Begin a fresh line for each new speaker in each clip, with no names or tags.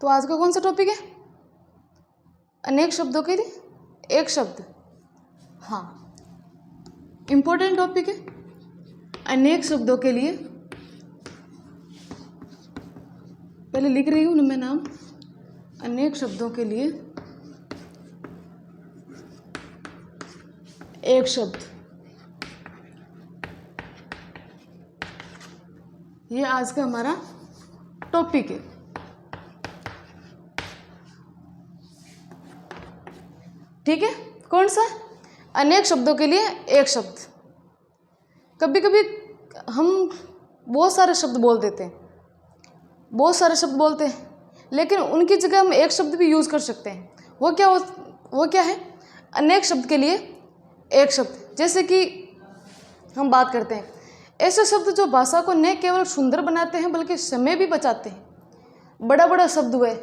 तो आज का कौन सा टॉपिक है? अनेक शब्दों के लिए एक शब्द। हाँ, इम्पोर्टेंट टॉपिक है। अनेक शब्दों के लिए पहले लिख रही हूँ ना मैं नाम। अनेक शब्दों के लिए एक शब्द, ये आज का हमारा टॉपिक है। ठीक है, कौन सा? अनेक शब्दों के लिए एक शब्द। कभी कभी हम बहुत सारे शब्द बोल देते हैं, बहुत सारे शब्द बोलते हैं, लेकिन उनकी जगह हम एक शब्द भी यूज़ कर सकते हैं। वो क्या है? अनेक शब्द के लिए एक शब्द। जैसे कि हम बात करते हैं ऐसे शब्द जो भाषा को न केवल सुंदर बनाते हैं बल्कि समय भी बचाते हैं। बड़ा बड़ा शब्द हुए,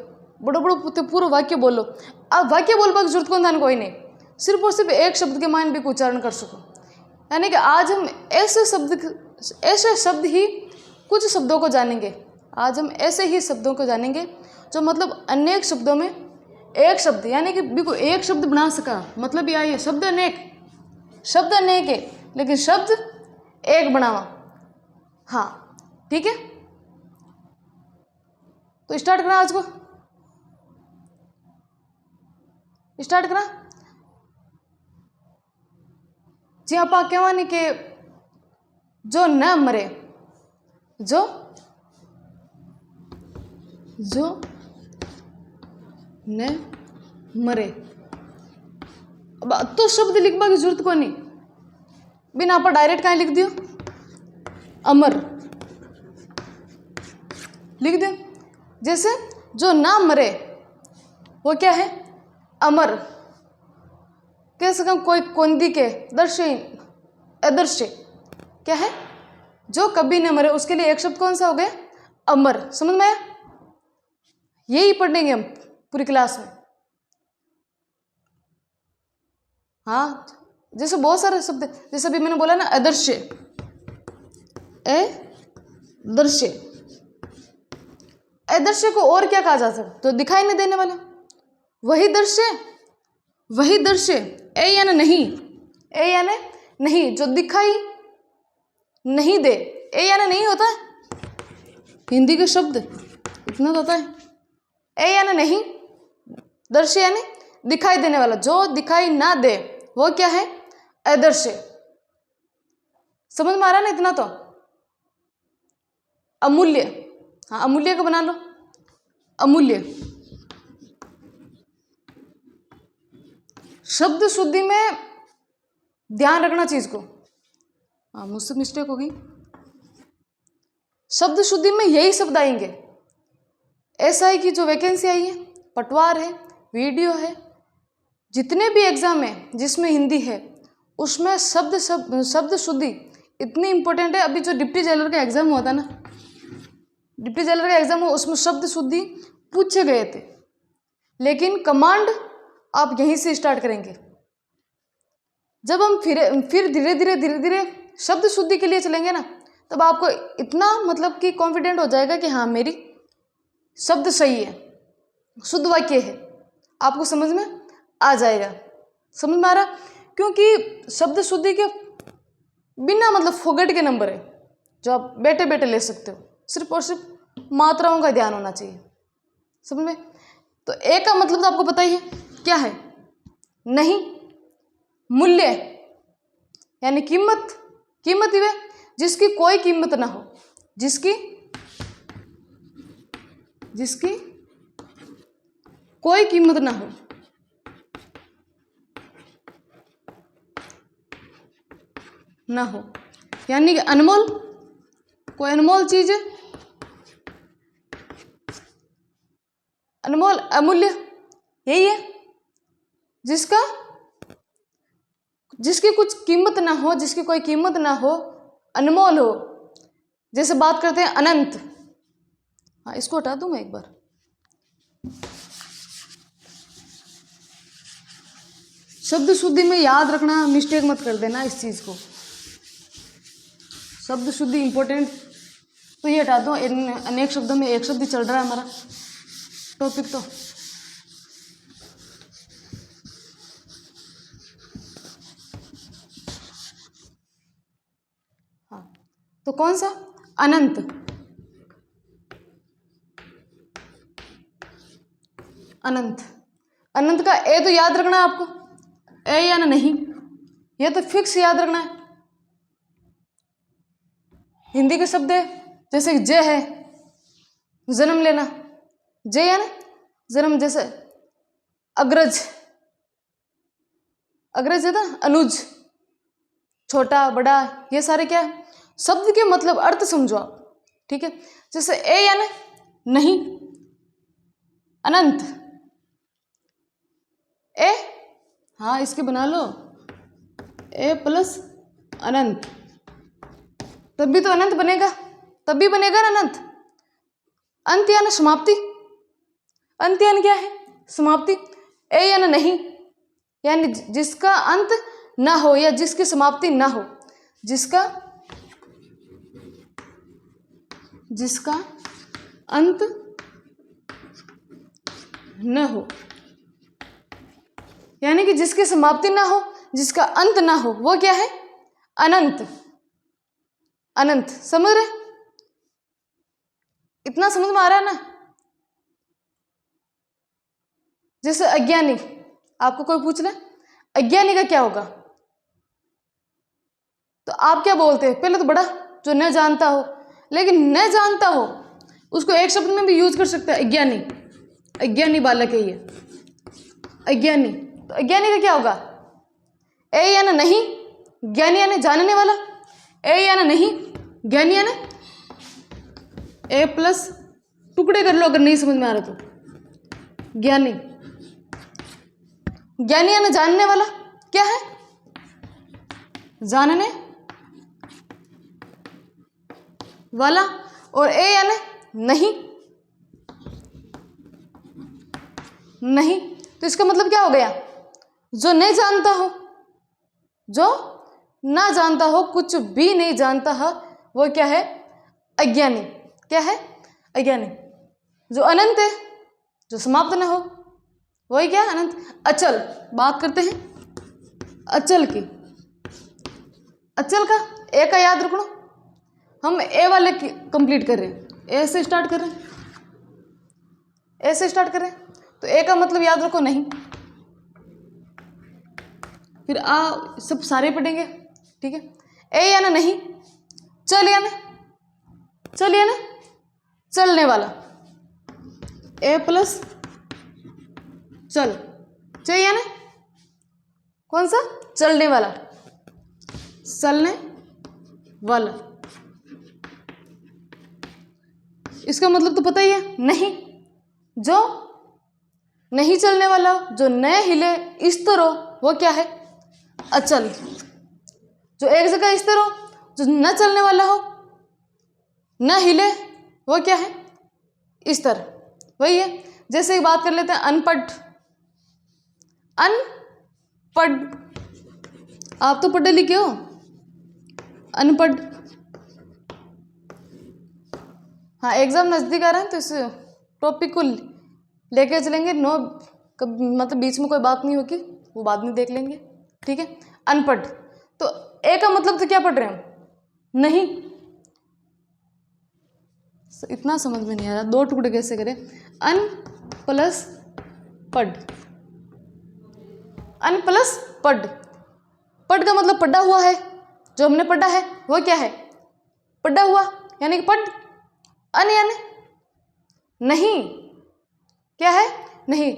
बड़ो बड़ो पूरा वाक्य बोलो। अब वाक्य बोलने की जरूरत कौन कोई नहीं, सिर्फ और सिर्फ एक शब्द के मान भी उच्चारण कर सको। यानी कि आज हम ऐसे शब्द ही कुछ शब्दों को जानेंगे। आज हम ऐसे ही शब्दों को जानेंगे जो मतलब अनेक शब्दों में एक शब्द, यानी कि बिल्कुल एक शब्द बना सका। मतलब यह है शब्द अनेक है लेकिन शब्द एक बनावा। हाँ, ठीक है, तो स्टार्ट करा। आज को स्टार्ट करा जी। आप कहवानी के जो न मरे, जो न मरे। अब तो शब्द लिखवा की जरूरत को नहीं, बिना आप डायरेक्ट कहीं लिख दियो अमर लिख दो। जैसे जो ना मरे वो क्या है? अमर। कह सका कोई कोंदी के अदृश्य क्या है? जो कभी न मरे, उसके लिए एक शब्द कौन सा हो गया? अमर। समझ में आया? यही पढ़ेंगे हम पूरी क्लास में। हाँ, जैसे बहुत सारे शब्द, जैसे अभी मैंने बोला ना अदृश्य, अदृश्य को और क्या कहा जा सकता? तो दिखाई नहीं देने वाला, वही दृश्य। ए यानी नहीं, जो दिखाई नहीं दे। ए यानी नहीं होता है हिंदी के शब्द, इतना तो होता है। ए यानी नहीं, दृश्य यानी दिखाई देने वाला। जो दिखाई ना दे वो क्या है? अदृश्य। समझ में आ रहा ना इतना तो? अमूल्य। हाँ, अमूल्य को बना लो अमूल्य। शब्द शुद्धि में ध्यान रखना चीज को। हाँ, मुझसे मिस्टेक होगी। शब्द शुद्धि में यही शब्द आएंगे। ऐसा है कि जो वैकेंसी आई है, पटवार है, वीडियो है, जितने भी एग्जाम है जिसमें हिंदी है, उसमें शब्द शुद्धि इतनी इंपॉर्टेंट है। अभी जो डिप्टी जेलर का एग्जाम हुआ था ना, डिप्टी जेलर का एग्जाम हुआ, उसमें शब्द शुद्धि पूछे गए थे, लेकिन कमांड आप यहीं से स्टार्ट करेंगे। जब हम फिर धीरे धीरे शब्द शुद्धि के लिए चलेंगे ना, तब आपको इतना मतलब कि कॉन्फिडेंट हो जाएगा कि हाँ, मेरी शब्द सही है, शुद्ध वाक्य है। आपको समझ में आ जाएगा। समझ में आ रहा? क्योंकि शब्द शुद्धि के बिना मतलब फोगट के नंबर है जो आप बैठे बैठे ले सकते हो। सिर्फ और सिर्फ मात्राओं का ध्यान होना चाहिए। समझ में? तो एक का मतलब तो आपको पता ही है क्या है? नहीं। मूल्य यानी कीमत ही है जिसकी कोई कीमत ना हो, जिसकी कोई कीमत ना हो, यानी कि अनमोल, कोई अनमोल चीज है, अनमोल अमूल्य यही है जिसकी कुछ कीमत ना हो, जिसकी कोई कीमत ना हो, अनमोल हो। जैसे बात करते हैं अनंत। हाँ, इसको हटा दूं मैं एक बार। शब्द शुद्धि में याद रखना, मिस्टेक मत कर देना इस चीज को। शब्द शुद्धि इंपॉर्टेंट। तो ये हटा दो, अनेक शब्दों में एक शब्द चल रहा है हमारा। टॉपिक तो हाँ, तो कौन सा? अनंत। अनंत, अनंत का ए तो याद रखना है आपको, ए या नहीं, ये तो फिक्स याद रखना है। हिंदी के शब्द है, जैसे कि जय है, जन्म लेना, जय है ना, जन्म। जैसे अग्रज, अग्रज है ना, अनुज, छोटा बड़ा, ये सारे क्या है? शब्द के मतलब अर्थ समझो आप, ठीक है। जैसे ए या ना, नहीं, अनंत, ए, हाँ इसके बना लो, ए प्लस अनंत, तब भी तो अनंत बनेगा, तब भी बनेगा ना अनंत। अंत यानी समाप्ति, अंत यानी क्या है? समाप्ति। ए यानी नहीं, यानी जिसका अंत ना हो या जिसकी समाप्ति ना हो, जिसका अंत न हो, यानी कि जिसकी समाप्ति ना हो, जिसका अंत ना हो, वो क्या है? अनंत। अनंत, समझ रहे? इतना समझ में आ रहा है ना? जैसे अज्ञानी, आपको कोई पूछ ले अज्ञानी का क्या होगा, तो आप क्या बोलते हैं? पहले तो बड़ा, जो न जानता हो, लेकिन न जानता हो उसको एक शब्द में भी यूज कर सकते हैं, अज्ञानी। अज्ञानी बालक है ये, अज्ञानी। तो अज्ञानी का क्या होगा? ए यानी नहीं, ज्ञानी यानी जानने वाला, ए यानी नहीं, ज्ञानी यानी, ए प्लस टुकड़े कर लो अगर नहीं समझ में आ रहा तो। ज्ञानी, ज्ञानी यानी जानने वाला, क्या है? जानने वाला। और ए यानी नहीं, नहीं, तो इसका मतलब क्या हो गया? जो नहीं जानता हो, जो ना जानता हो, कुछ भी नहीं जानता है, वो क्या है? अज्ञानी। क्या है? अज्ञानी। जो अनंत है, जो समाप्त ना हो, वही क्या है? अनंत। अचल, बात करते हैं अचल की। अचल का ए का याद रखना, हम ए वाले की कंप्लीट कर रहे हैं, ए से स्टार्ट कर रहे हैं, ए से स्टार्ट कर रहे हैं, तो ए का मतलब याद रखो नहीं, फिर आ सब सारे पढ़ेंगे, ठीक है। ए यानी नहीं, चल यानी, चल यानी चलने वाला, ए प्लस चल, चल यानी कौन सा? चलने वाला, चलने वाला। इसका मतलब तो पता ही है, नहीं। जो नहीं चलने वाला, जो न हिले, स्थिर हो, वो क्या है? अचल। जो एक जगह स्थिर हो, जो न चलने वाला हो, न हिले, वो क्या है? स्थिर। वही है। जैसे ही बात कर लेते हैं अनपढ़, अनपढ़, आप तो पढ़े लिखे हो, अनपढ़। हाँ, एग्जाम नजदीक आ रहा है तो इस टॉपिक को लेके चलेंगे। नो मतलब बीच में कोई बात नहीं होगी, वो बाद में देख लेंगे, ठीक है। अनपढ़, तो ए का मतलब तो क्या पढ़ रहे हैं? नहीं। इतना समझ में नहीं आ रहा, दो टुकड़े कैसे करें? अन प्लस पढ़, अन प्लस पढ़। पढ़ का मतलब पढ़ा हुआ है, जो हमने पढ़ा है वो क्या है? पढ़ा हुआ, यानी कि पढ़। अन यानी नहीं, क्या है? नहीं।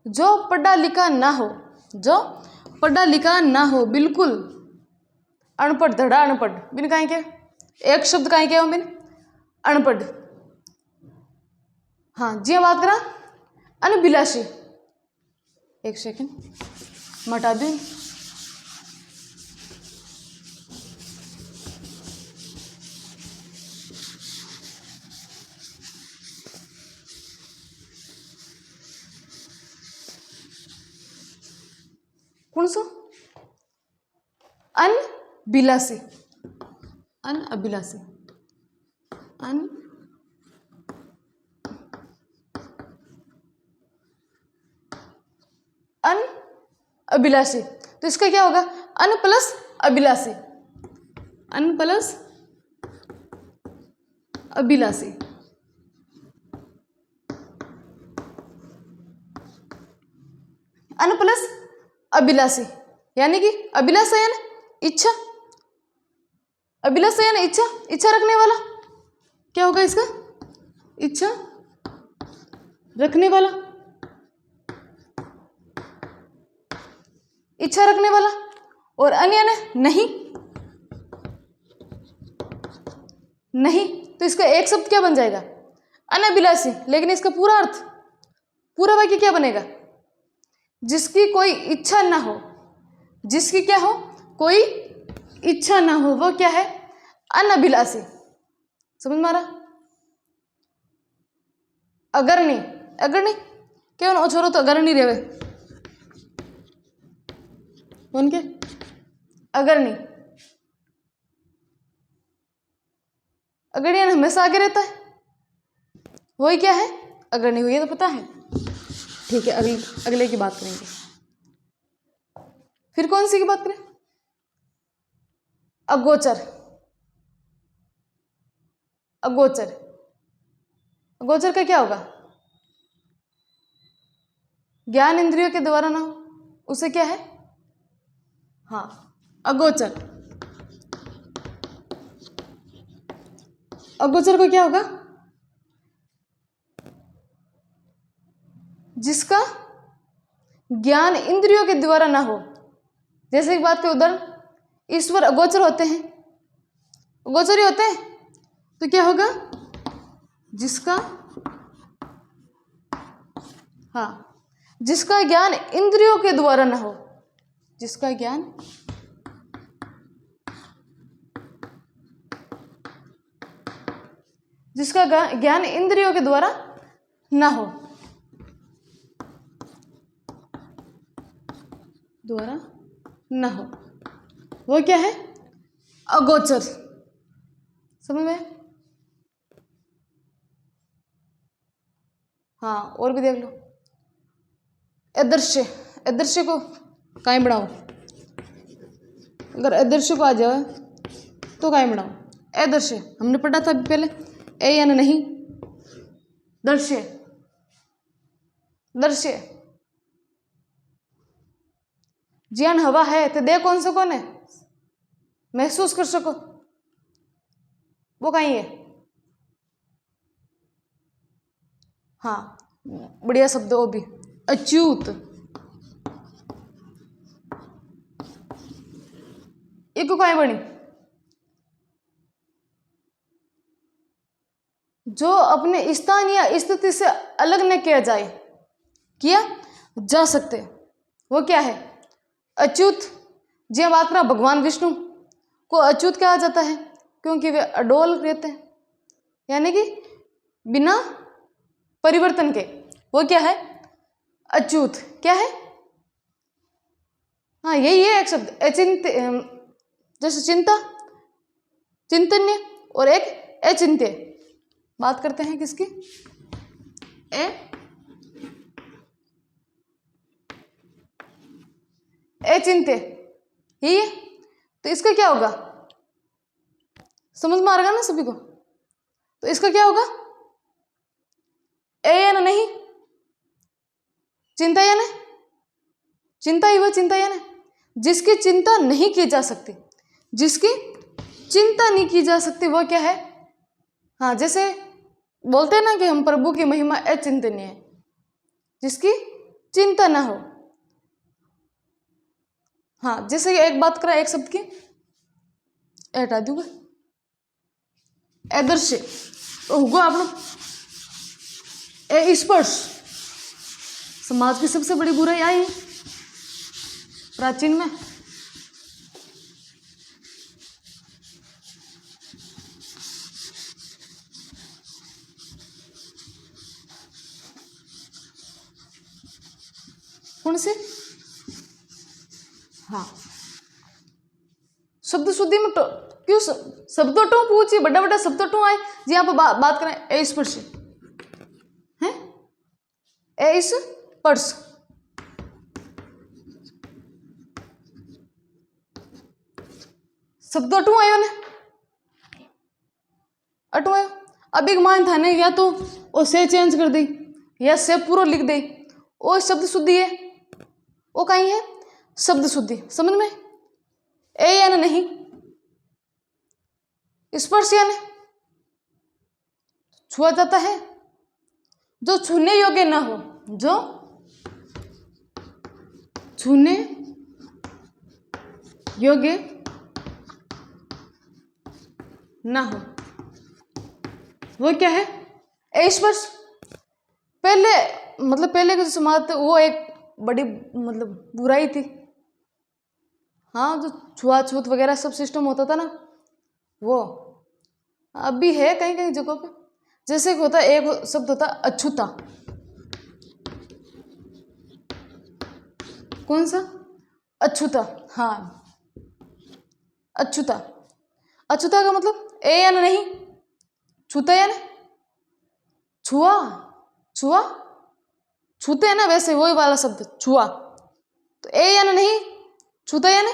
जो पढ़ा लिखा ना हो, जो पढ़ा लिखा ना हो, बिल्कुल अनपढ़, धड़ा अनपढ़, बिन कहीं के, एक शब्द कहीं के हो बिन अनपढ़। हाँ जी, बात करा अनभिलाषी। एक सेकंड मटा दूँ, कौन सो? अनभिलाषी, अनअभिलाषी, अन अन अभिलाषी। तो इसका क्या होगा? अन प्लस अभिलाषी, अन प्लस अभिलाषी। अन प्लस अभिलाषी यानी कि अभिलाषा है ना इच्छा, अभिलाषा है ना इच्छा, इच्छा रखने वाला। क्या होगा इसका? इच्छा रखने वाला, इच्छा रखने वाला। और अन्य ने नहीं, नहीं, तो इसका एक शब्द क्या बन जाएगा? अनभिलाषी। लेकिन इसका पूरा अर्थ, पूरा वाक्य क्या बनेगा? जिसकी कोई इच्छा ना हो, जिसकी क्या हो? कोई इच्छा ना हो, वो क्या है? अनभिलाषी। समझ में आ रहा? अगर नहीं, अगर नहीं क्यों ना छोरो तो अगर नहीं रेवे कौन के? अगर नहीं, अगर नहीं हमेशा आगे रहता है, वही क्या है? अगर नहीं हुई है, तो पता है। ठीक है, अगले की बात करेंगे। फिर कौन सी की बात करें? अगोचर। अगोचर, अगोचर का क्या होगा? ज्ञान इंद्रियों के द्वारा ना हो, उसे क्या है? हाँ, अगोचर। अगोचर को क्या होगा? जिसका ज्ञान इंद्रियों के द्वारा ना हो। जैसे एक बात के उदाहरण, ईश्वर अगोचर होते हैं, अगोचर ही होते हैं, तो क्या होगा? जिसका, हाँ, जिसका ज्ञान इंद्रियों के द्वारा ना हो, जिसका ज्ञान ज्ञान इंद्रियों के द्वारा ना हो, द्वारा ना हो, वो क्या है? अगोचर। समझ में? हाँ, और भी देख लो। अदृश्य, अदृश्य को काहे बढ़ाओ? अगर अदृश्य को आ जाए तो काहे बढ़ाओ? अदृश्य हमने पढ़ा था पहले, ए या नहीं, दृश्य, दृश्य। ज्ञान हवा है तो दे कौन सा कौन है? महसूस कर सको, वो कहीं है। हाँ, बढ़िया शब्द वो भी, अच्युत। एक कहीं बनी? जो अपने स्थान या स्थिति से अलग न किया जाए, किया जा सकते, वो क्या है? अच्युत। जी बात करा भगवान विष्णु को अच्युत कहा जाता है क्योंकि वे अडोल रहते हैं, यानी कि बिना परिवर्तन के, वो क्या है? अच्युत। क्या है? हाँ, यही है एक शब्द, अचिंत्य। जैसे चिंता, चिंतन्य, और एक अचिंत्य। बात करते हैं किसकी? अचिंत्य ही है। तो इसका क्या होगा? समझ में आ रहा ना सभी को? तो इसका क्या होगा? ए या नहीं, चिंता या नहीं, चिंता ही, वह चिंता या नहीं, जिसकी चिंता नहीं की जा सकती, जिसकी चिंता नहीं की जा सकती, वो क्या है? हाँ, जैसे बोलते हैं ना कि हम प्रभु की महिमा अचिंतनीय है, जिसकी चिंता ना हो। हाँ, जैसे एक बात करा एक शब्द की, हटा दूंगा, अदृश्य तो होगा आप लोग। स्पर्श, समाज की सबसे बड़ी बुराई आई है प्राचीन में। कौन से? हाँ, शब्द शुद्धि में तो क्यों शब्दों टू पूछिए, बड़ा बड़ा शब्द टू आए जी। यहाँ पर बात करें स्पर्श है, स्पर्श, शब्द अटू आयो ने, अटू आयो। अब एक मान था ने या तो वो से चेंज कर दी या से पूरा लिख दे, वो शब्द शुद्धि है, वो कहीं है शब्द शुद्धि। समझ में? ए यानी नहीं, स्पर्श यानी छुआ जाता है, जो छूने योग्य ना हो, जो छूने योग्य ना हो, वो क्या है? स्पर्श। पहले मतलब पहले के जो समाज थे वो एक बड़ी मतलब बुराई थी। हाँ, जो छुआछूत वगैरह सब सिस्टम होता था ना, वो अब भी है कहीं कहीं जगहों पे। जैसे कि होता है, एक शब्द होता है अछूता। कौन सा? अछूता। हाँ, अछूता। अछूता का मतलब ए या नहीं, छूता या नहीं, छुआ, छुआ, छूते हैं ना, वैसे वही वाला शब्द छुआ। तो ए या नहीं, छूता या नहीं,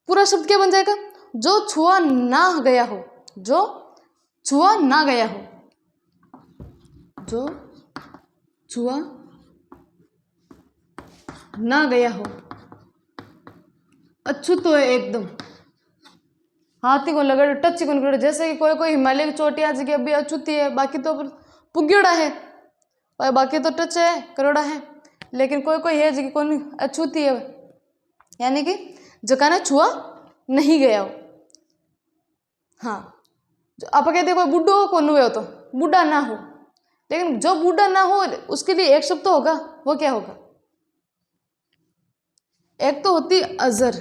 पूरा शब्द क्या बन जाएगा? जो छुआ ना गया हो, जो छुआ ना गया हो, जो छुआ ना गया हो, अछूत तो है एकदम, हाथी को लगड़ टच को लगड़। जैसे कि कोई कोई हिमालय की चोटियां जगह अभी अछूती है, बाकी तो पुग्योड़ा है, और बाकी तो टच है, करोड़ा है, लेकिन कोई कोई है जगह कौन अछूती है, यानी कि जगह छुआ नहीं गया हो। हाँ, जो आप कहते कोई बुढ़ो कौन हुए हो, तो बूढ़ा ना हो, लेकिन जो बूढ़ा ना हो उसके लिए एक शब्द तो होगा, वो क्या होगा? एक तो होती अजर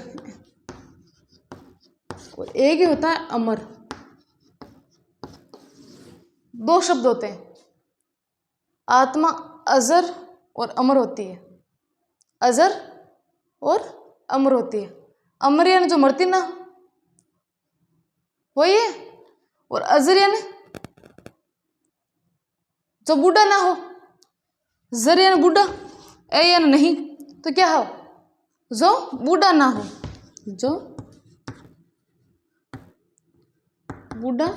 और एक ही होता है अमर। दो शब्द होते हैं, आत्मा अजर और अमर होती है, अजर और अमर होती है। अमर यानी जो मरती ना, वही है, और अजर यानी जो बूढ़ा ना हो, जर यानी बूढ़ा, ए यानी नहीं, तो क्या हो? जो बूढ़ा ना हो, जो बूढ़ा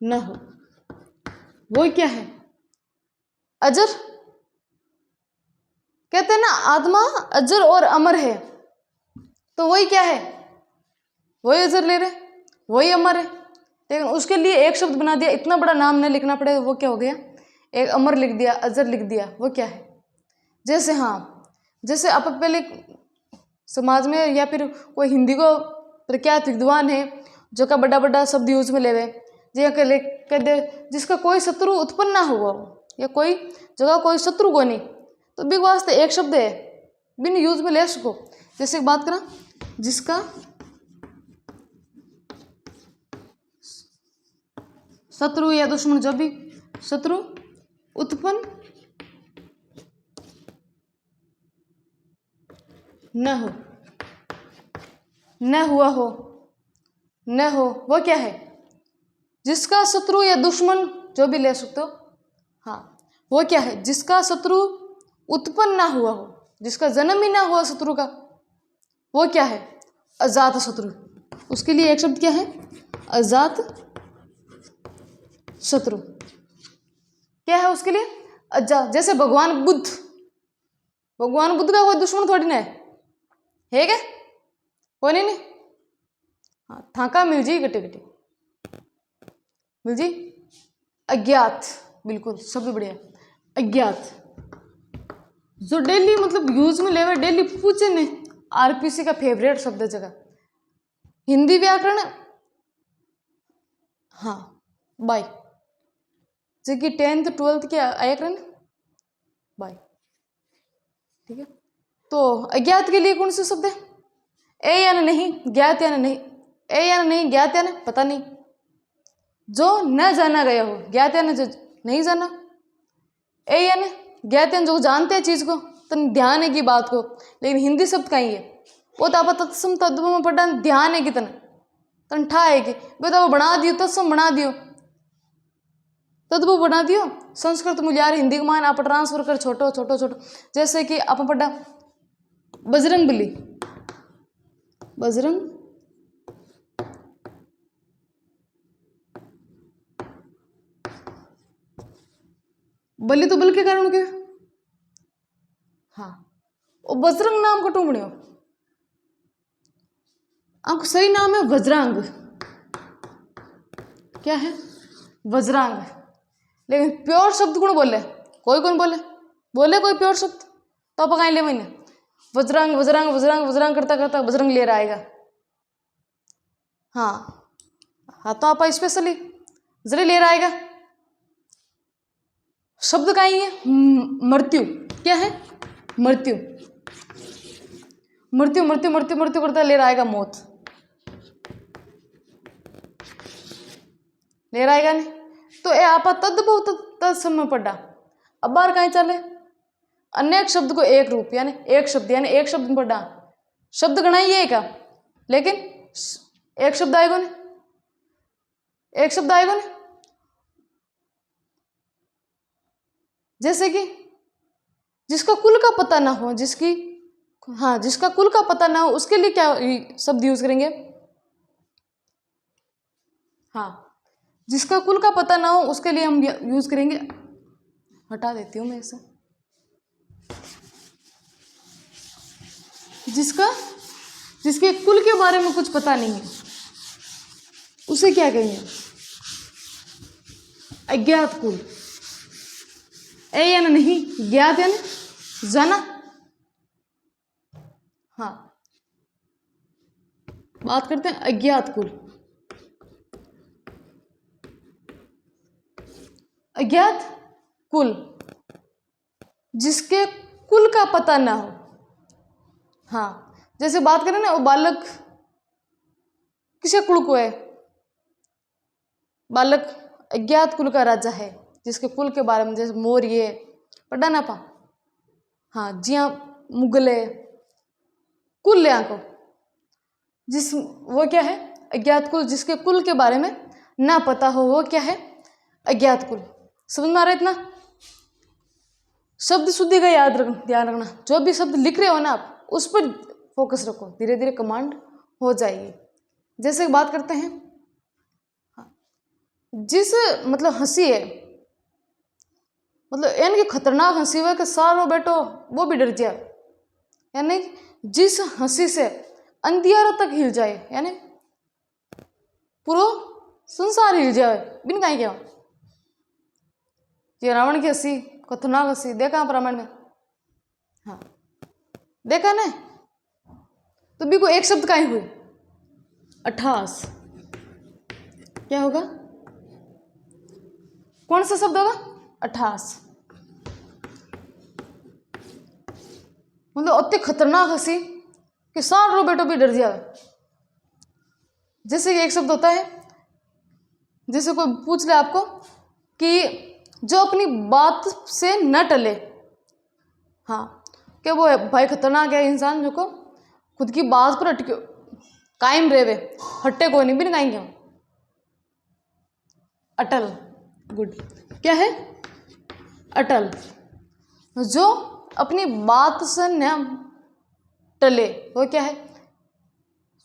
ना हो, वो क्या है? अजर। कहते हैं ना आत्मा अजर और अमर है, तो वही क्या है? वही अजर ले रहे, वही अमर है, लेकिन उसके लिए एक शब्द बना दिया, इतना बड़ा नाम नहीं लिखना पड़ेगा, वो क्या हो गया? एक अमर लिख दिया, अजर लिख दिया, वो क्या है? जैसे हाँ, जैसे आप पहले समाज में या फिर कोई हिंदी को प्रख्यात विद्वान है जो का बड़ा बड़ा शब्द यूज में लेवे, जी कह दे जिसका कोई शत्रु उत्पन्न ना हुआ हो, या कोई जगह कोई शत्रु को नहीं, तो बिग वास्ते एक शब्द है बिन यूज में ले सको। जैसे बात करा, जिसका शत्रु या दुश्मन, जब भी शत्रु उत्पन्न न हो, न हुआ हो, न हो, वो क्या है? जिसका शत्रु या दुश्मन जो भी ले सकते हो, हाँ, वो क्या है? जिसका शत्रु उत्पन्न ना हुआ हो, जिसका जन्म ही ना हुआ शत्रु का, वो क्या है? अजात शत्रु। उसके लिए एक शब्द क्या है? अजात शत्रु। क्या है उसके लिए? अजात। जैसे भगवान बुद्ध, भगवान बुद्ध का कोई दुश्मन थोड़ी ना है क्या? कोई नहीं, हाँ, थाका मिल जी गटे गटे मिल जी। अज्ञात, बिल्कुल शब्द बढ़िया, अज्ञात, जो डेली मतलब यूज में लेवे, डेली पूछे ने, आरपीसी का फेवरेट शब्द जगह हिंदी व्याकरण, हाँ, बाय जो कि 10th 12th के आया करें बाय, ठीक है। तो अज्ञात के लिए कौन से शब्द है? ए यानी नहीं, ज्ञात यानी नहीं, ए यानी नहीं, ज्ञात यानी पता नहीं, जो न जाना गया हो, ज्ञात यानी जो नहीं जाना, ए यानी ज्ञात यानी जो जानते हैं चीज को, तन ध्यान है की बात को, लेकिन हिंदी शब्द कहीं है, वो तो आप तत्सम तद्भव में पढ़ा ध्यान है कि तन ठा है कि बेटा वो बना दियो, तत्सम बना दियो, तद्भव बना दियो, संस्कृत मूल्यार हिंदी को मान आप ट्रांसफर कर छोटो छोटो छोटो। जैसे कि आप पढ़ा बजरंग बली, बजरंग बलि तो बल के कारण क्या? हाँ, और बजरंग नाम को टूंबणियो, आपको सही नाम है वज्रांग। क्या है? वज्रांग। लेकिन प्योर शब्द कौन बोले? कोई कौन बोले? बोले कोई प्योर शब्द? तो आप कहीं ले मैंने वज्रांग वज्रांग वज्रांग वज्रांग करता करता वज्रंग ले रहा आएगा। हाँ हाँ, तो आप स्पेशली जरे ले रहा आएगा। शब्द का ही है मृत्यु। क्या है? मृत्यु। मृत्यु मृत्यु मृत्यु मृत्यु करता ले रहा आएगा मौत। ले रहा आएगा नहीं तो ये आपा तद्भव तत्सम पढ़ा। अब बार कहीं चले अनेक शब्द को एक रूप यानी एक शब्द में पढ़ा। शब्द गणा ही है क्या? लेकिन एक शब्द आएगा नहीं, एक शब्द आएगा नहीं। जैसे कि जिसका कुल का पता ना हो, जिसका कुल का पता ना हो उसके लिए क्या शब्द यूज करेंगे? हाँ, जिसका कुल का पता ना हो उसके लिए हम यूज करेंगे, हटा देती हूँ मैं इसे, जिसके कुल के बारे में कुछ पता नहीं है उसे क्या कहेंगे? अज्ञात कुल। ए या नहीं, ज्ञात यानी जाना। हाँ, बात करते हैं अज्ञात कुल। अज्ञात कुल जिसके कुल का पता ना हो। हाँ, जैसे बात करें ना, वो बालक किसे कुल को है? बालक अज्ञात कुल का राजा है, जिसके कुल के बारे में जैसे मौर्य पढ़ा ना पा। हाँ, जिया मुगले कुल यहाँ को वो क्या है? अज्ञात कुल। जिसके कुल के बारे में ना पता हो वो क्या है? अज्ञात कुल। समझ में आ रहा है इतना? शब्द शुद्धि का ध्यान रखना। जो भी शब्द लिख रहे हो ना आप उस पर फोकस रखो, धीरे धीरे कमांड हो जाएगी। जैसे बात करते हैं जिस मतलब हंसी है, मतलब यानी कि खतरनाक हंसी हुआ कि सारो बेटो वो भी डर जाए, यानी जिस हंसी से अंधियारा तक हिल जाए, यानी पूरा संसार हिल जाए बिन कहीं क्या। ये रावण की हंसी, खतरनाक हंसी देखा आप रामायण में? हाँ, देखा ना? तो भी को एक शब्द का ही हुई अट्ठास। क्या होगा? कौन सा शब्द होगा? अट्ठास। मतलब अति खतरनाक हंसी कि सारो बेटो भी डर जाए। जैसे कि एक शब्द होता है, जैसे कोई पूछ ले आपको कि जो अपनी बात से न टले। हाँ, क्या वो है भाई खतरनाक है इंसान जो को खुद की बात पर अटके कायम रहे, हट्टे कोई नहीं भी नहीं कहेंगे। अटल। गुड। क्या है? अटल। जो अपनी बात से न टले वो क्या है?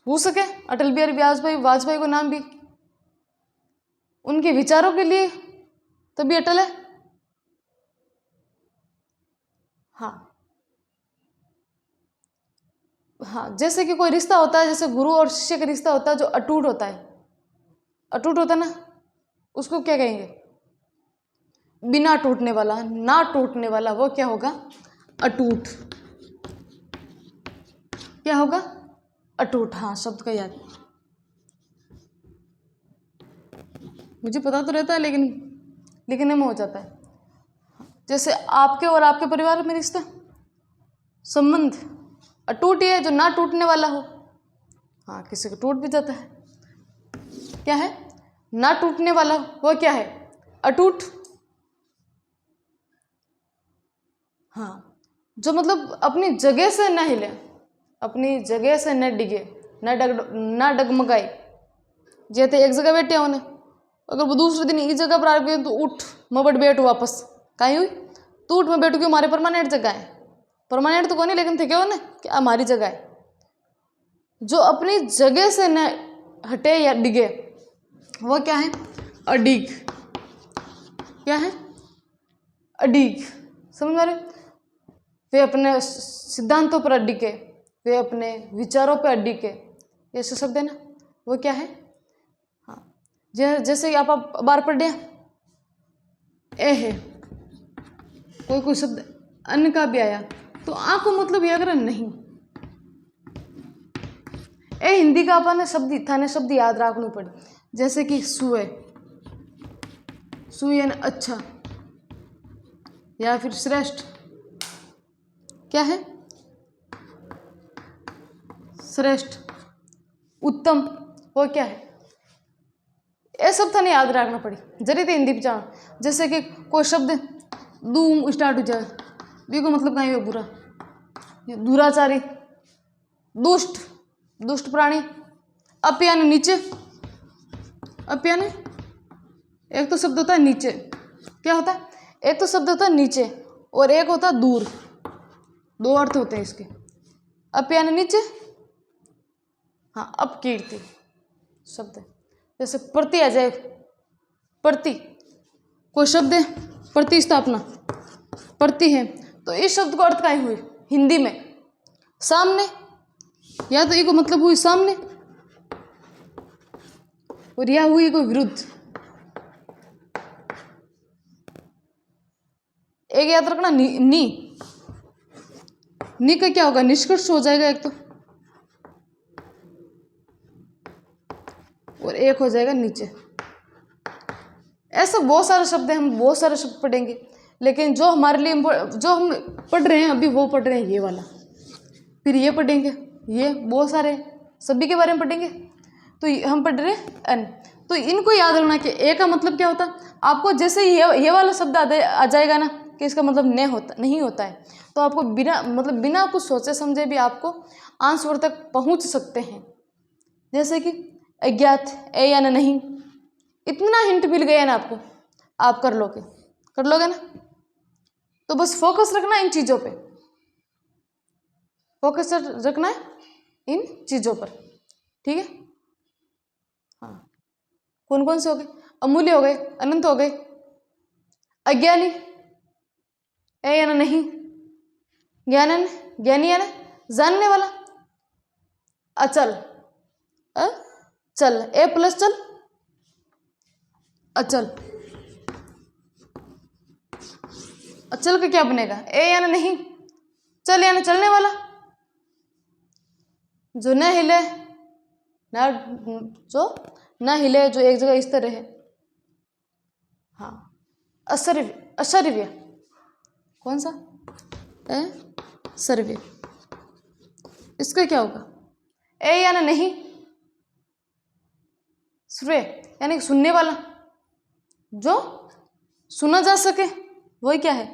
हो सके अटल बिहारी वाजपेयी को नाम भी उनके विचारों के लिए तभी अटल है। हाँ हाँ, जैसे कि कोई रिश्ता होता है, जैसे गुरु और शिष्य का रिश्ता होता है जो अटूट होता है। अटूट होता है ना, उसको क्या कहेंगे? बिना टूटने वाला, ना टूटने वाला, वो क्या होगा? अटूट। क्या होगा? अटूट। हाँ, शब्द का याद मुझे पता तो रहता है लेकिन लिखने में हो जाता है। जैसे आपके और आपके परिवार में रिश्ता संबंध अटूट ही है, जो ना टूटने वाला हो। हाँ, किसी को टूट भी जाता है। क्या है? ना टूटने वाला, वो क्या है? अटूट। हाँ, जो मतलब अपनी जगह से न हिले, अपनी जगह से न डिगे, न डगमगाए। जैसे एक जगह बैठे होने, अगर वो दूसरे दिन इस जगह पर आ गए तो उठ मैं बट बैठू वापस कहीं हुई तो उठ मैं बैठू, क्यों? हमारे परमानेंट जगह है। परमानेंट तो कौन है लेकिन थे क्या होने कि हमारी जगह है। जो अपनी जगह से न हटे या डिगे वो क्या है? अडिग। क्या है? अडिग, समझ में आ रहे? वे अपने सिद्धांतों पर अडिग है, वे अपने विचारों पर अडिग है, ये ऐसे शब्द है ना, वो क्या है? हाँ, जैसे आप बार पढ़ दिया ए है, कोई शब्द अन्न का भी आया तो आ को मतलब व्याकरण नहीं, ए हिंदी का अपन शब्द थाने शब्द याद रखना पड़े, जैसे कि सुए, सुए यानी अच्छा, या फिर श्रेष्ठ, क्या है? श्रेष्ठ, उत्तम, वो क्या है? ये सब थाने याद रखना पड़ी जरी तो हिंदी पहचान। जैसे कि कोई शब्द दू स्टार्ट हो जाए, दी को मतलब कहीं बुरा, दुराचारी, दुष्ट, दुष्ट प्राणी, अप यानी नीचे, अप यानी एक तो शब्द होता है नीचे, क्या होता है? एक तो शब्द होता है नीचे और एक होता है दूर, दो अर्थ होते हैं इसके। अप यानी नीचे, हाँ, अपकीर्ति शब्द है। जैसे प्रति आ जाए, प्रति, कोई शब्द है प्रतिस्थापना, प्रति है, तो इस शब्द को अर्थ कहीं हुई हिंदी में सामने, या तो इसको मतलब हुई सामने, और यह हुई कोई विरुद्ध। एक याद रखना, नी का क्या होगा? निष्कर्ष हो जाएगा एक तो, और एक हो जाएगा नीचे। ऐसे बहुत सारे शब्द हैं, हम बहुत सारे शब्द पढ़ेंगे, लेकिन जो हमारे लिए जो हम पढ़ रहे हैं अभी, वो पढ़ रहे हैं ये वाला, फिर ये पढ़ेंगे, ये बहुत सारे सभी के बारे में पढ़ेंगे। तो हम पढ़ रहे हैं अन, तो इनको याद रखना कि ए का मतलब क्या होता है। आपको जैसे ये वाला शब्द आ जाएगा ना कि इसका मतलब नहीं होता है, तो आपको बिना कुछ सोचे समझे भी आपको आंसर तक पहुंच सकते हैं। जैसे कि अज्ञात, ए यानी नहीं, इतना हिंट मिल गया ना आपको, आप कर लोगे ना। तो बस फोकस रखना इन चीज़ों पे, फोकस रखना है इन चीज़ों पर, ठीक है। हाँ, कौन कौन से हो गए? अमूल्य हो गए, अनंत हो गए, अज्ञानी, ए यानी नहीं, ज्ञानन, ज्ञानी यानी जानने वाला, अचल, चल, ए प्लस चल, अचल, अचल का क्या बनेगा? ए यानी नहीं, चल यानी चलने वाला, जो न हिले ना, जो न हिले, जो एक जगह स्थिर रहे। हाँ, असर्व्य, कौन सा? सर्व्य, इसका क्या होगा? ए यानी नहीं, श्रेय यानी सुनने वाला, जो सुना जा सके, वही क्या है?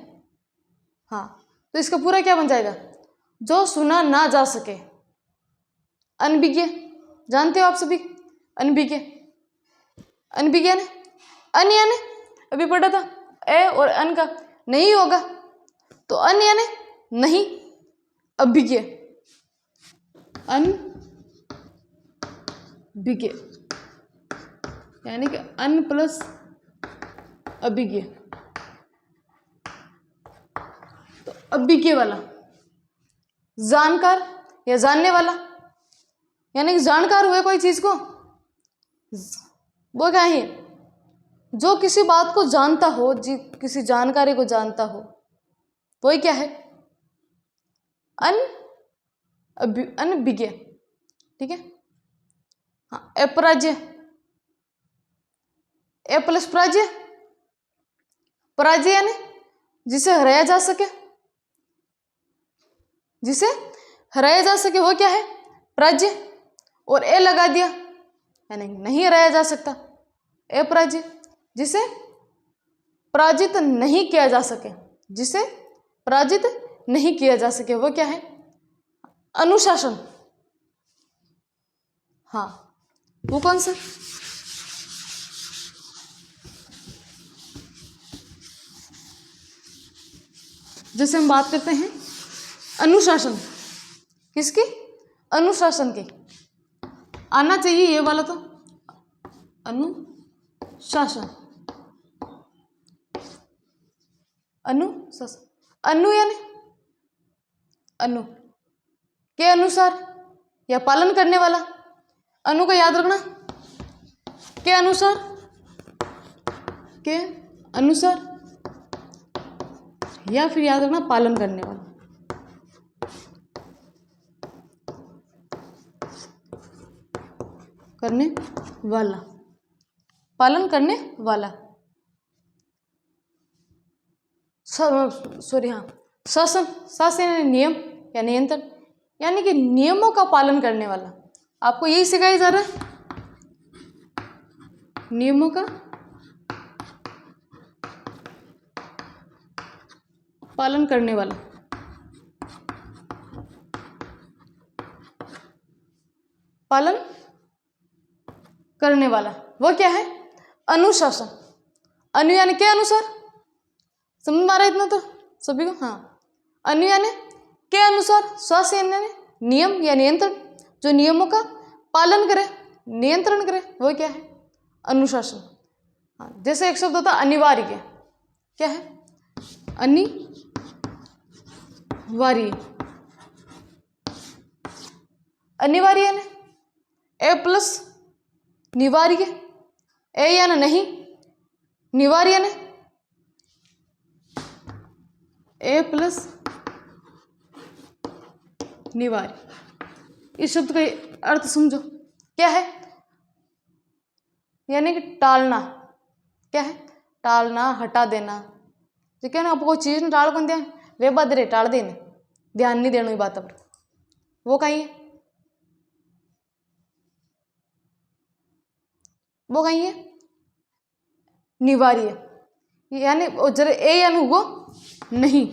हाँ, तो इसका पूरा क्या बन जाएगा? जो सुना ना जा सके। अनभिज्ञ, जानते हो आप सभी, अनभिज्ञ, अनभिज्ञ यानी अन यानी अभी पढ़ा था ए और अन का नहीं होगा, तो अन यानी नहीं, अभिज्ञ, अनभिज्ञ यानी कि अन प्लस अभिज्ञ, तो अभिज्ञ वाला, जानकार या जानने वाला, यानी कि जानकार हुए कोई चीज को, वो क्या है? जो किसी बात को जानता हो, किसी जानकारी को जानता हो, वही क्या है? अनभिज्ञ, ठीक है। हाँ, अपराज्य, ए प्लस पराजय, पराजय यानी जिसे हराया जा सके, जिसे हराया जा सके, वो क्या है? पराजय, और ए लगा दिया यानी नहीं हराया जा सकता, ए पराजय, जिसे पराजित नहीं किया जा सके, जिसे पराजित नहीं किया जा सके, वो क्या है? अनुशासन। हाँ, वो कौन सा? जैसे हम बात करते हैं अनुशासन, किसकी? अनुशासन की, आना चाहिए ये वाला, तो अनुशासन, अनुशासन, अनु यानी अनु के अनुसार या पालन करने वाला, अनु को याद रखना, के अनुसार, के अनुसार, या फिर याद रखना पालन करने वाला। करने वाला, पालन करने वाला। सॉरी, हाँ, शासन, शासन यानी नियम या नियंत्रण, यानी कि नियमों का पालन करने वाला। आपको यही सिखाया जा रहा है, नियमों का पालन करने वाला। पालन करने वाला वो क्या है? अनुशासन। अनु यानी के अनुसार, समझ में आ रहा है इतना तो सभी को? हाँ, अनु यानी के अनुसार, शासन यानी नियम या नियंत्रण, जो नियमों का पालन करे, नियंत्रण करे, वो क्या है? अनुशासन। हाँ, जैसे एक शब्द होता है अनिवार्य, क्या है? अनिवार्य। अनिवार्य यानी ए प्लस निवार्य, ए यानी नहीं, निवार्य यानी ए प्लस निवार्य। इस शब्द का अर्थ समझो, क्या है? यानी कि टालना, क्या है? टालना, हटा देना। ठीक है ना, आपको कोई चीज टाल कौन दिया, वे बात रे टाल देने, ध्यान नहीं देना बात पर, वो कहीं है, वो कहीं है निवार्य, यानी जरा ए यानी वो नहीं,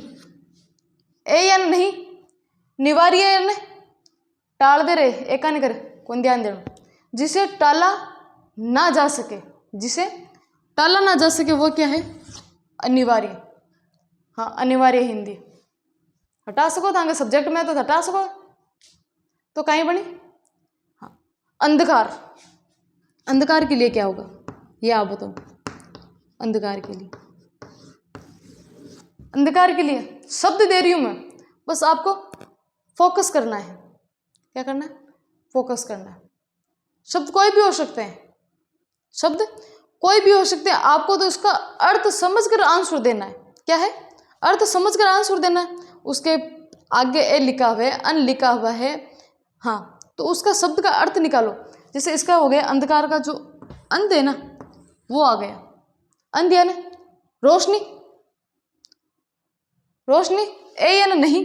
ए यानी नहीं, निवार्य यानी टाल दे रहे, एक नहीं करे, कौन ध्यान देना, जिसे टाला ना जा सके, जिसे टाला ना जा सके वो क्या है? अनिवार्य। हाँ, अनिवार्य हिंदी। हटा सको तो आगे सब्जेक्ट में तो हटा सको, तो कहीं बनी? हाँ, अंधकार। अंधकार के लिए क्या होगा ये आप बताओ? अंधकार के लिए, अंधकार के लिए शब्द दे रही हूं मैं, बस आपको फोकस करना है। क्या करना है? फोकस करना है। शब्द कोई भी हो सकते हैं, शब्द कोई भी हो सकते हैं, आपको तो इसका अर्थ समझकर आंसर देना है। क्या है? अर्थ समझकर आंसर देना है। उसके आगे ए लिखा हुआ है, अन लिखा हुआ है, हाँ, तो उसका शब्द का अर्थ निकालो। जैसे इसका हो गया अंधकार का जो अंध है ना, वो आ गया। अंध यानी रोशनी, रोशनी, ए यानी नहीं,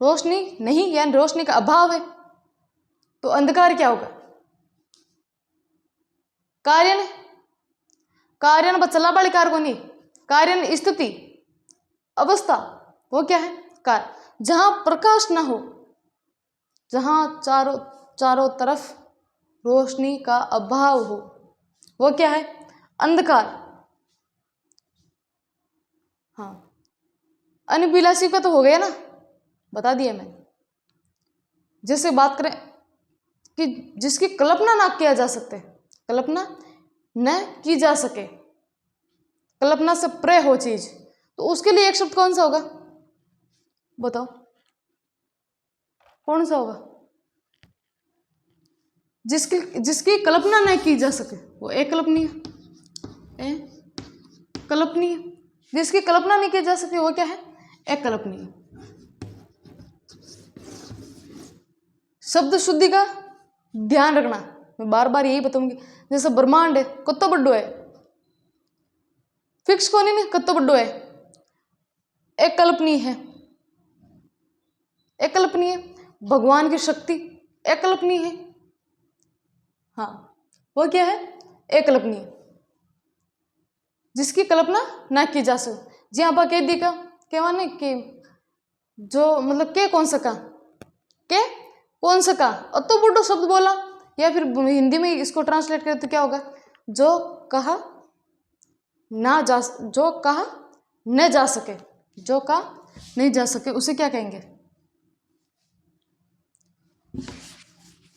रोशनी नहीं यानी रोशनी का अभाव है, तो अंधकार क्या होगा? कार्य, कार्य बचला वाली कार को नहीं, कार्य स्थिति, अवस्था, वो क्या है? कार्य। जहां प्रकाश ना हो, जहां चारों तरफ रोशनी का अभाव हो, वो क्या है? अंधकार। हाँ, अनभिलाषी का तो हो गया ना, बता दिया मैंने। जैसे बात करें कि जिसकी कल्पना ना किया जा सकते, कल्पना न की जा सके, कल्पना से प्रे हो चीज, तो उसके लिए एक शब्द कौन सा होगा? बताओ कौन सा होगा? जिसकी कल्पना न की जा सके वो अकल्पनीय, कल्पनीय। जिसकी कल्पना नहीं की जा सकती वो क्या है? अकल्पनीय। शब्द शुद्धि का ध्यान रखना, मैं बार बार यही बताऊंगी। जैसे ब्रह्मांड है, कत्तो बड्डो है, फिक्स को नहीं, कत्तो बड्डो है, अकल्पनीय है, अकल्पनीय। भगवान की शक्ति अकल्पनीय है, हाँ, वो क्या है? अकल्पनीय। जिसकी कल्पना ना की जा सके। जी हाँ, कह दी का क्या माने कि जो मतलब के कौन सका, के कौन सका, तो बड़ो शब्द बोला, या फिर हिंदी में इसको ट्रांसलेट करें तो क्या होगा? जो कहा न जा सके, जो कहा नहीं जा सके, उसे क्या कहेंगे?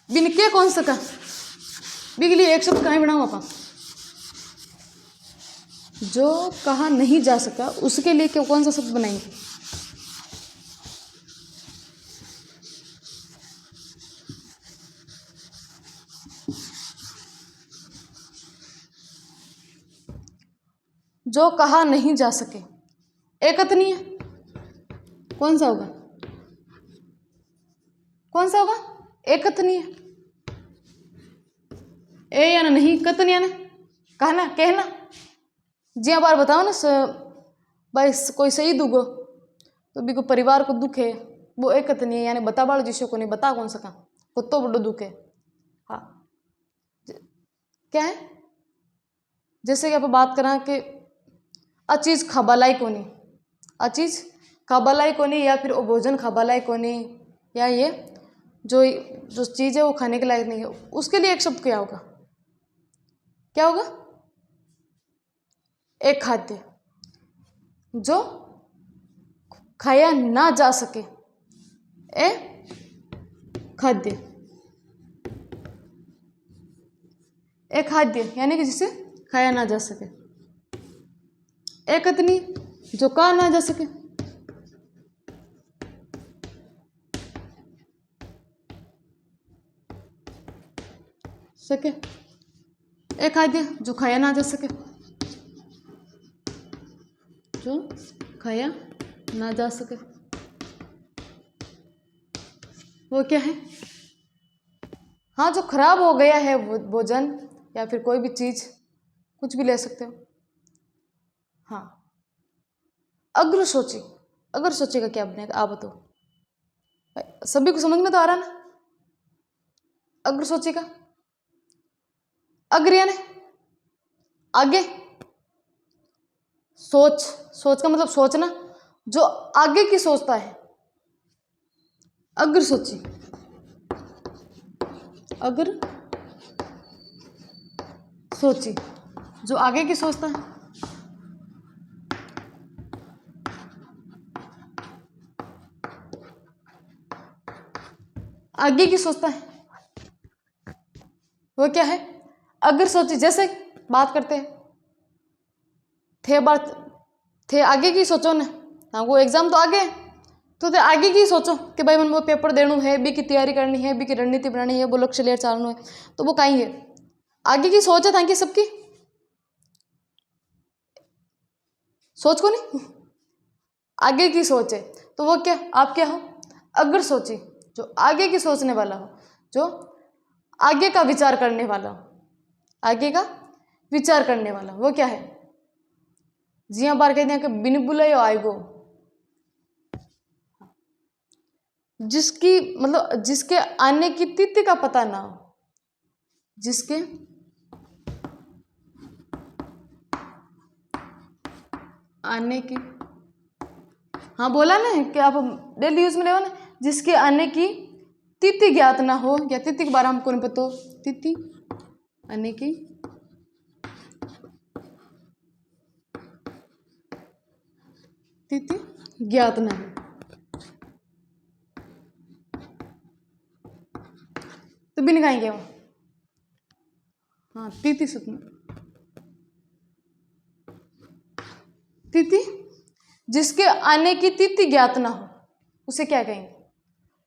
बिन के कौन सका, बिगली एक शब्द कहीं बनाओ आप, जो कहा नहीं जा सका उसके लिए क्यों कौन सा शब्द बनाएंगे? जो कहा नहीं जा सके, एकथनीय, कौन सा होगा? कौन सा होगा? एकथनीय। ए या ना नहीं, कथनीय ने कहना, कहना। जी हाँ, बार बताओ ना भाई कोई शहीद हुगो तो भी को परिवार को दुख है, वो एकथनीय यानी बता बाल जिसको को नहीं बता कौन सका, कुत्तो बड़ो दुख है। हाँ, क्या है? जैसे कि आप बात करें कि अचीज खाबालाई कोनी, अचीज खाबालाई कोनी, या फिर वो भोजन खाबालाई कोनी, या ये जो चीज़ है वो खाने के लायक नहीं है, उसके लिए एक शब्द क्या होगा? क्या होगा? एक खाद्य, जो खाया ना जा सके, ए खाद्य, एक खाद्य यानी कि जिसे खाया ना जा सके। एकथनीय, जो कहा ना जा सके। सके, एक खाद्य जो खाया ना जा सके, जो खाया ना जा सके, वो क्या है? हाँ, जो खराब हो गया है भोजन या फिर कोई भी चीज, कुछ भी ले सकते हो। हाँ, अग्रसूची, अग्रसूची का क्या बनेगा आप बताओ? सभी को समझ में तो आ रहा ना अग्रसूची का? अग्र यानी आगे, सोच, सोच का मतलब सोचना, जो आगे की सोचता है, अग्रसूची। अग्र सोची, जो आगे की सोचता है। आगे की सोचता है, वो क्या है? अग्रसूची। जैसे बात करते हैं, थे आगे की सोचो ना, हाँ वो एग्जाम तो आगे है, तो थे आगे की सोचो कि भाई मन वो पेपर देना है, बी की तैयारी करनी है, बी की रणनीति बनानी है, वो लक्ष्य ले चलना है, तो वो कहीं है आगे की सोच है ताकि सबकी सोच को नहीं, आगे की सोच है, तो वो क्या आप क्या हो? अग्र सोची, जो आगे की सोचने वाला हो, जो आगे का विचार करने वाला हो, आगे का विचार करने वाला, वो क्या है? जी हाँ, बार कहते हैं कि बिन बुलाए आएगो, जिसकी मतलब जिसके आने की तिथि का पता ना हो, जिसके आने की, हाँ बोला ना कि आप डेली यूज में ले ना, जिसके आने की तिथि ज्ञात ना हो, या तिथि के बारे में हमको नहीं पता हो, तिथि आने की तिथि ज्ञात ना हो, तो बिन कहेंगे वो। हाँ, तिथि सपना, तिथि जिसके आने की तिथि ज्ञात ना हो, उसे क्या कहेंगे?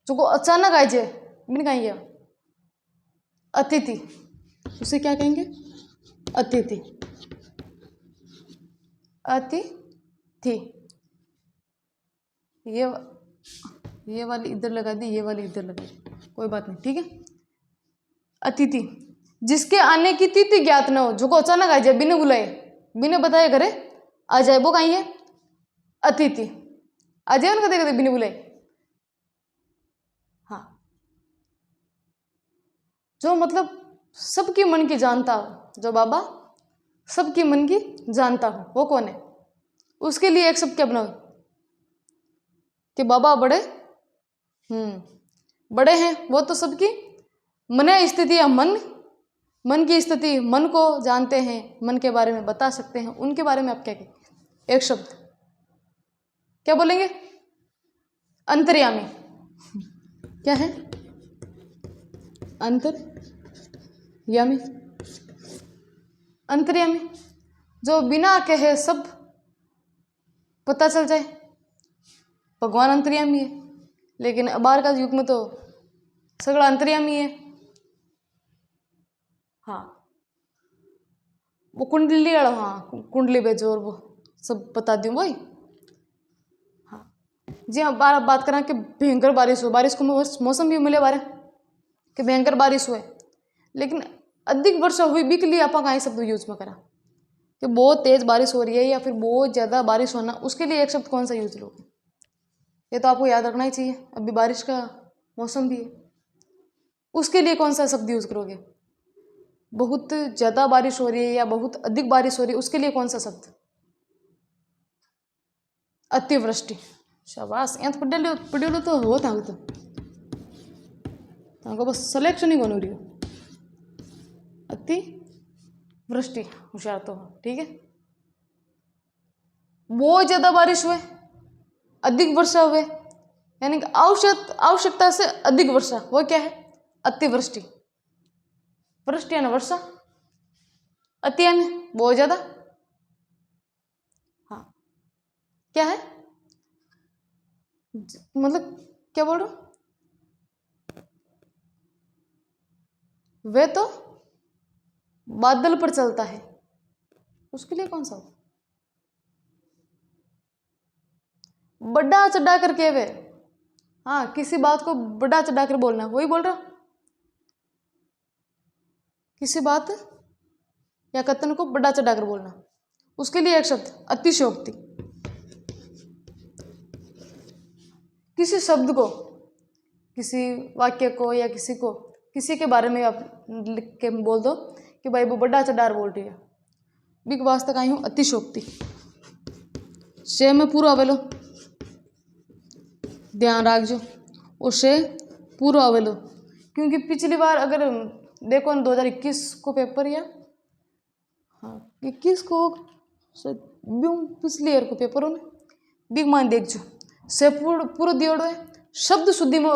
जो को अचानक आ जाए, बिन कहेंगे अतिथि, उसे क्या कहेंगे? अतिथि, अतिथि। ये वाली इधर लगा दी, ये वाली इधर लगा दी, कोई बात नहीं, ठीक है। अतिथि जिसके आने की तिथि ज्ञात ना हो, जो को अचानक आ जाए, बिना बुलाए बिना बताए करे आ जाए, वो कहीं है? अतिथि। आ जाए ना कदे कदे बिना बुलाए। हाँ, जो मतलब सबकी मन की जानता हो, जो बाबा सबकी मन की जानता हो, वो कौन है? उसके लिए एक शब्द क्या बनाओ कि बाबा बड़े बड़े हैं, वो तो सबकी मन स्थिति या मन की स्थिति, मन को जानते हैं, मन के बारे में बता सकते हैं, उनके बारे में आप क्या कहेंगे? एक शब्द क्या बोलेंगे? अंतर्यामी। क्या है? अंतर्यामी। अंतर्यामी जो बिना कहे सब पता चल जाए। भगवान अंतर्यामी है, लेकिन अबार का युग में तो सगड़ा अंतर्यामी है। हाँ, वो कुंडली वाला, हाँ कुंडली भेजो और वो सब बता दूँ भाई। हाँ जी हाँ, बात करें कि भयंकर बारिश हो, बारिश को मौसम भी मिले बारे कि भयंकर बारिश हुए, लेकिन अधिक वर्षा हुई भी के लिए आप कहीं शब्द यूज में करा कि बहुत तेज बारिश हो रही है या फिर बहुत ज़्यादा बारिश होना, उसके लिए एक शब्द कौन सा यूज लोगे? ये तो आपको याद रखना ही चाहिए। अभी बारिश का मौसम भी है, उसके लिए कौन सा शब्द यूज करोगे? बहुत ज़्यादा बारिश हो रही है या बहुत अधिक बारिश हो रही है, उसके लिए कौन सा शब्द? अतिवृष्टि। शाबाश, यहाँ तो पढ़ेलो तो हो था तो बस सिलेक्शन ही कौन हो रही हो। अतिवृष्टि, होशियार तो हो, ठीक है। बहुत ज़्यादा बारिश हुए, अधिक वर्षा हुए, यानी कि आवश्यकता से अधिक वर्षा, वो क्या है? अतिवृष्टि। वृष्टि यानी वर्षा, अति यानी बहुत ज़्यादा। हाँ, क्या है मतलब क्या बोल रहा हूँ? वे तो बादल पर चलता है, उसके लिए कौन सा हो? बड़ा चढ़ा करके वे, हाँ किसी बात को बड़ा चढ़ा कर बोलना, वही बोल रहा। किसी बात या कथन को बड़ा चढ़ा कर बोलना, उसके लिए एक शब्द अतिशयोक्ति। किसी शब्द को, किसी वाक्य को या किसी के बारे में आप लिख के बोल दो कि भाई वो बड़ा चढ़ार बोल रही है, बिग वास्ते कहीं हूँ अतिशयोक्ति। से में पूरा आवेलो, ध्यान रखो उससे पूरा आवेलो, क्योंकि पिछली बार अगर देखो 2021 को पेपर या हाँ 21 को पिछले ईयर को पेपर हो बिग मान देखो से पूरा दियोड़ो है, शब्द शुद्धि में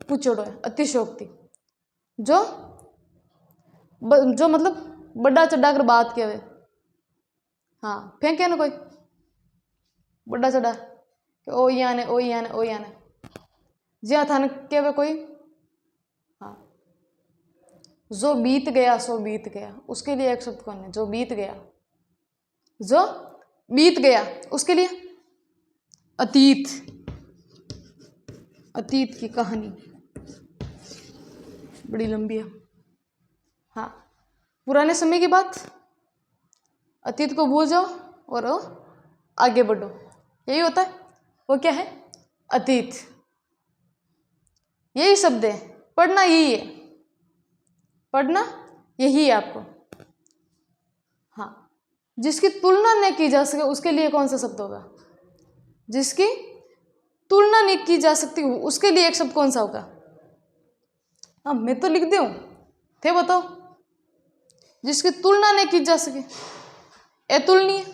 पूछोड़ो है अतिशयोक्ति, जो मतलब बड़ा चढ़ा कर बात किया वे। हाँ फेंके ना कोई बड़ा चढ़ा कि ओ याने ओ याने ओ याने, ज्या था के वे कोई। हाँ, जो बीत गया सो बीत गया, उसके लिए एक शब्द कौन है? जो बीत गया, जो बीत गया, उसके लिए अतीत। अतीत की कहानी बड़ी लंबी है। हाँ, पुराने समय की बात, अतीत को भूल जाओ और आगे बढ़ो, यही होता है। वो क्या है? अतीत। यही शब्द है, पढ़ना यही है, पढ़ना यही है आपको। हाँ, जिसकी तुलना नहीं की जा सके उसके लिए कौन सा शब्द होगा? जिसकी तुलना नहीं की जा सकती उसके लिए एक शब्द कौन सा होगा? हाँ मैं तो लिख दूँ थे, बताओ। जिसकी तुलना नहीं की जा सके, अतुलनीय,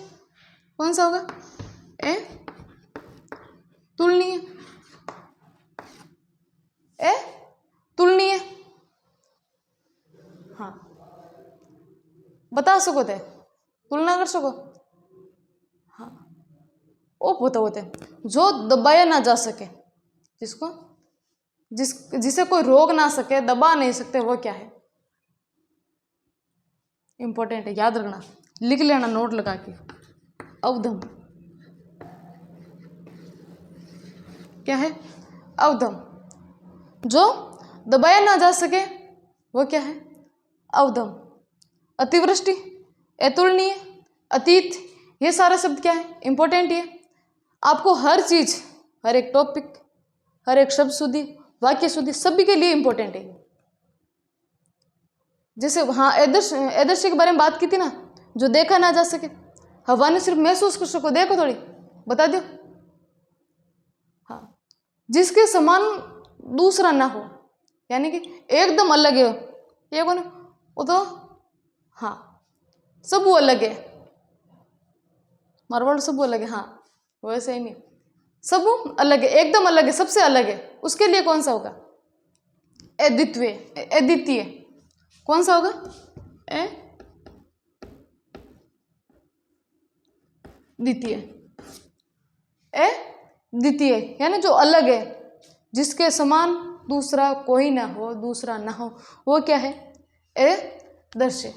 कौन सा होगा? ए तुलनीय, ए तुलनीय। हाँ, बता सको थे, तुलना कर सको। हाँ, वो पता होते जो दबाया ना जा सके, जिसको जिसे कोई रोक ना सके, दबा नहीं सकते, वो क्या है? इंपॉर्टेंट है, याद रखना, लिख लेना नोट लगा के। अवधम, क्या है? अवधम, जो दबाया ना जा सके, वो क्या है? अवधम। अतिवृष्टि, अतुलनीय, अतीत, ये सारे शब्द क्या है? इंपॉर्टेंट। ये आपको हर चीज, हर एक टॉपिक, हर एक शब्द शुद्धि, वाक्य शुद्धि, सभी के लिए इंपॉर्टेंट है। जैसे हाँ एदर्श के बारे में बात की थी ना, जो देखा ना जा सके, हवा ने सिर्फ महसूस कर सको, देखो थोड़ी बता दो। हाँ, जिसके समान दूसरा ना हो, यानी कि एकदम अलग है ये कौन? वो तो हाँ सब वो अलग है, मारवाड़ सब वो अलग है। हाँ वैसे ही नहीं, सब अलग है, एकदम अलग है, सबसे अलग है, उसके लिए कौन सा होगा? अद्वितीय। अद्वितीय कौन सा होगा? द्वितीय, ए द्वितीय यानी जो अलग है, जिसके समान दूसरा कोई ना हो, दूसरा ना हो, वो क्या है? ए दृश्य।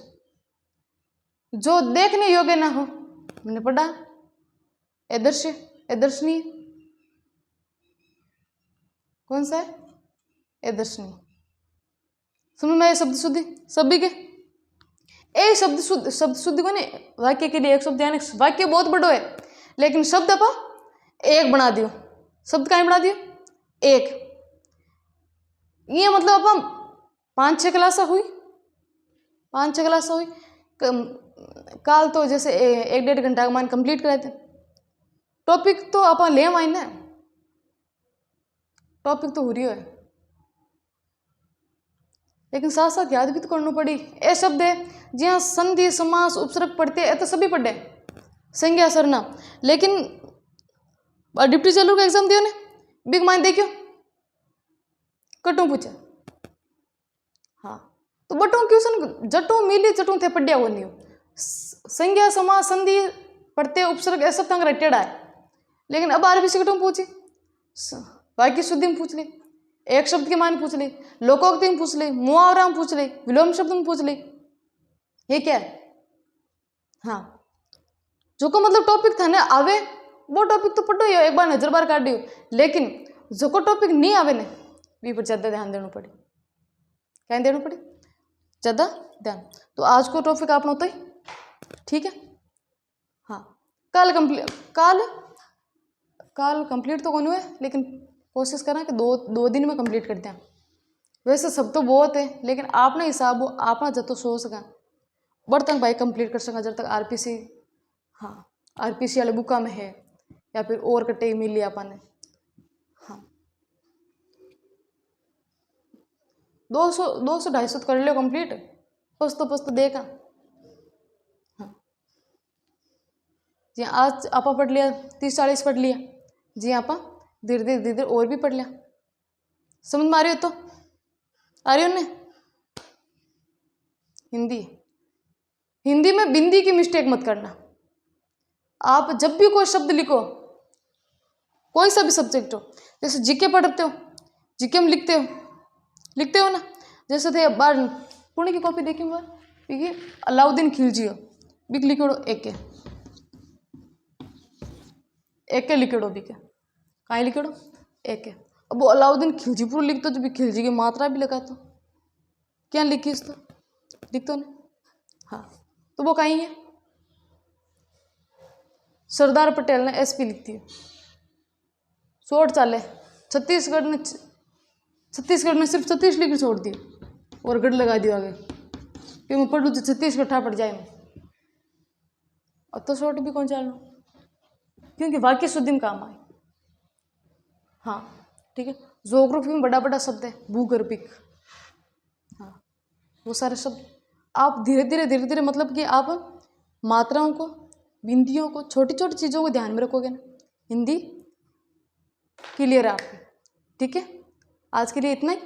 जो देखने योग्य ना हो, हमने पढ़ा ए दृश्य, ए दर्शनीय। कौन सा है? ए दर्शनीय। समझ में आया शब्द शुद्धि सभी के? ए शब्द शुद्धि को नहीं, वाक्य के लिए एक शब्द, यानी वाक्य बहुत बड़ो है लेकिन शब्द आप एक बना दियो। शब्द कहीं बना दियो? एक। ये मतलब अपन 5-6 क्लास हुई, 5-6 क्लास हुई। काल तो जैसे 1-1.5 घंटा का मान कंप्लीट कराए थे। टॉपिक तो अपन ले आए ना, टॉपिक तो हो रही है लेकिन साथ साथ याद भी तो करना पड़ी। ए शब्द है जहाँ संधि समास उपसर्ग पढ़ते हैं, तो सभी पढ़े संज्ञा सर्वनाम। लेकिन डिप्टी चैलर का एग्जाम दियो ने, बिग माइन देखियो कटू पूछे। हाँ तो बटू क्वेश्चन जटू मिली चटू थे पढ़िया वो नहीं हो। संज्ञा समास संधि पढ़ते उपसर्ग ऐसा तंग रटेड़ा है। लेकिन अब आरबीसी कटू पूछी, वाक्य शुद्धि में पूछ ली, एक शब्द के मान पूछ ली, लोकोक्ति में पूछ ली, मुहावरा में पूछ ली, विलोम शब्द में पूछ ली। ये क्या है? हाँ जो को मतलब टॉपिक था ना आवे वो टॉपिक तो पढ़ो ही, एक बार नजर बार काट दियो। लेकिन जो को टॉपिक नहीं आवे ने वी पर ज्यादा ध्यान देना पड़े। क्या देना पड़े? ज्यादा ध्यान। तो आज को टॉपिक आपने होता ही ठीक है। हाँ काल कंप्लीट तो कौन हुए, लेकिन कोशिश करें कि दो दिन में कंप्लीट करते हैं। वैसे सब तो बहुत है लेकिन आपने हिसाब हो, आपने जब तो सो सका बड़ तक भाई कंप्लीट कर सका जब तक आरपीसी, हाँ आरपीसी वाले बुका में है या फिर और कटे मिल लिया अपन ने। हाँ 200-250 कर लियो कंप्लीट, पस्त देखा। हाँ जी आज आप पढ़ लिया 30-40 पढ़ लिया जी, आप धीरे धीरे और भी पढ़ लिया। समझ में आ रही हो? तो आ रही हो ने? हिंदी में बिंदी की मिस्टेक मत करना। आप जब भी कोई शब्द लिखो, कोई सा भी सब्जेक्ट हो, जैसे जीके पढ़ते हो, जीके में लिखते हो ना, जैसे थे बार पुणे की कॉपी देखी बार देखिए अलाउद्दीन खिलजियो बिक लिखोड़ो एक के लिखेड़ो बिके कहीं लिखेड़ो एक है। अब वो अलाउद्दीन खिलजी पूरा लिख दो, जब खिलजी की मात्रा भी लगा तो क्या लिखी इस तो लिख दो ना। हाँ तो वो कहीं है सरदार पटेल ने एसपी लिखती है। शॉर्ट चाले छत्तीसगढ़ ने सिर्फ छत्तीस लिख छोड़ दी और गढ़ लगा दिया आगे, क्योंकि मैं पढ़ लूँ तो छत्तीसगढ़ ठा पड़ जाए मैं। अब तो शॉर्ट भी कौन चाल लो, क्योंकि वाक्य शुद्धि में काम आए। हाँ ठीक है। ज्योग्राफी में बड़ा बड़ा शब्द है भूगर्भिक, हाँ वो सारे शब्द आप धीरे धीरे मतलब कि आप मात्राओं को, बिंदियों को, छोटी छोटी चीज़ों को ध्यान में रखोगे ना, हिंदी क्लियर है आपकी। ठीक है आज के लिए इतना ही।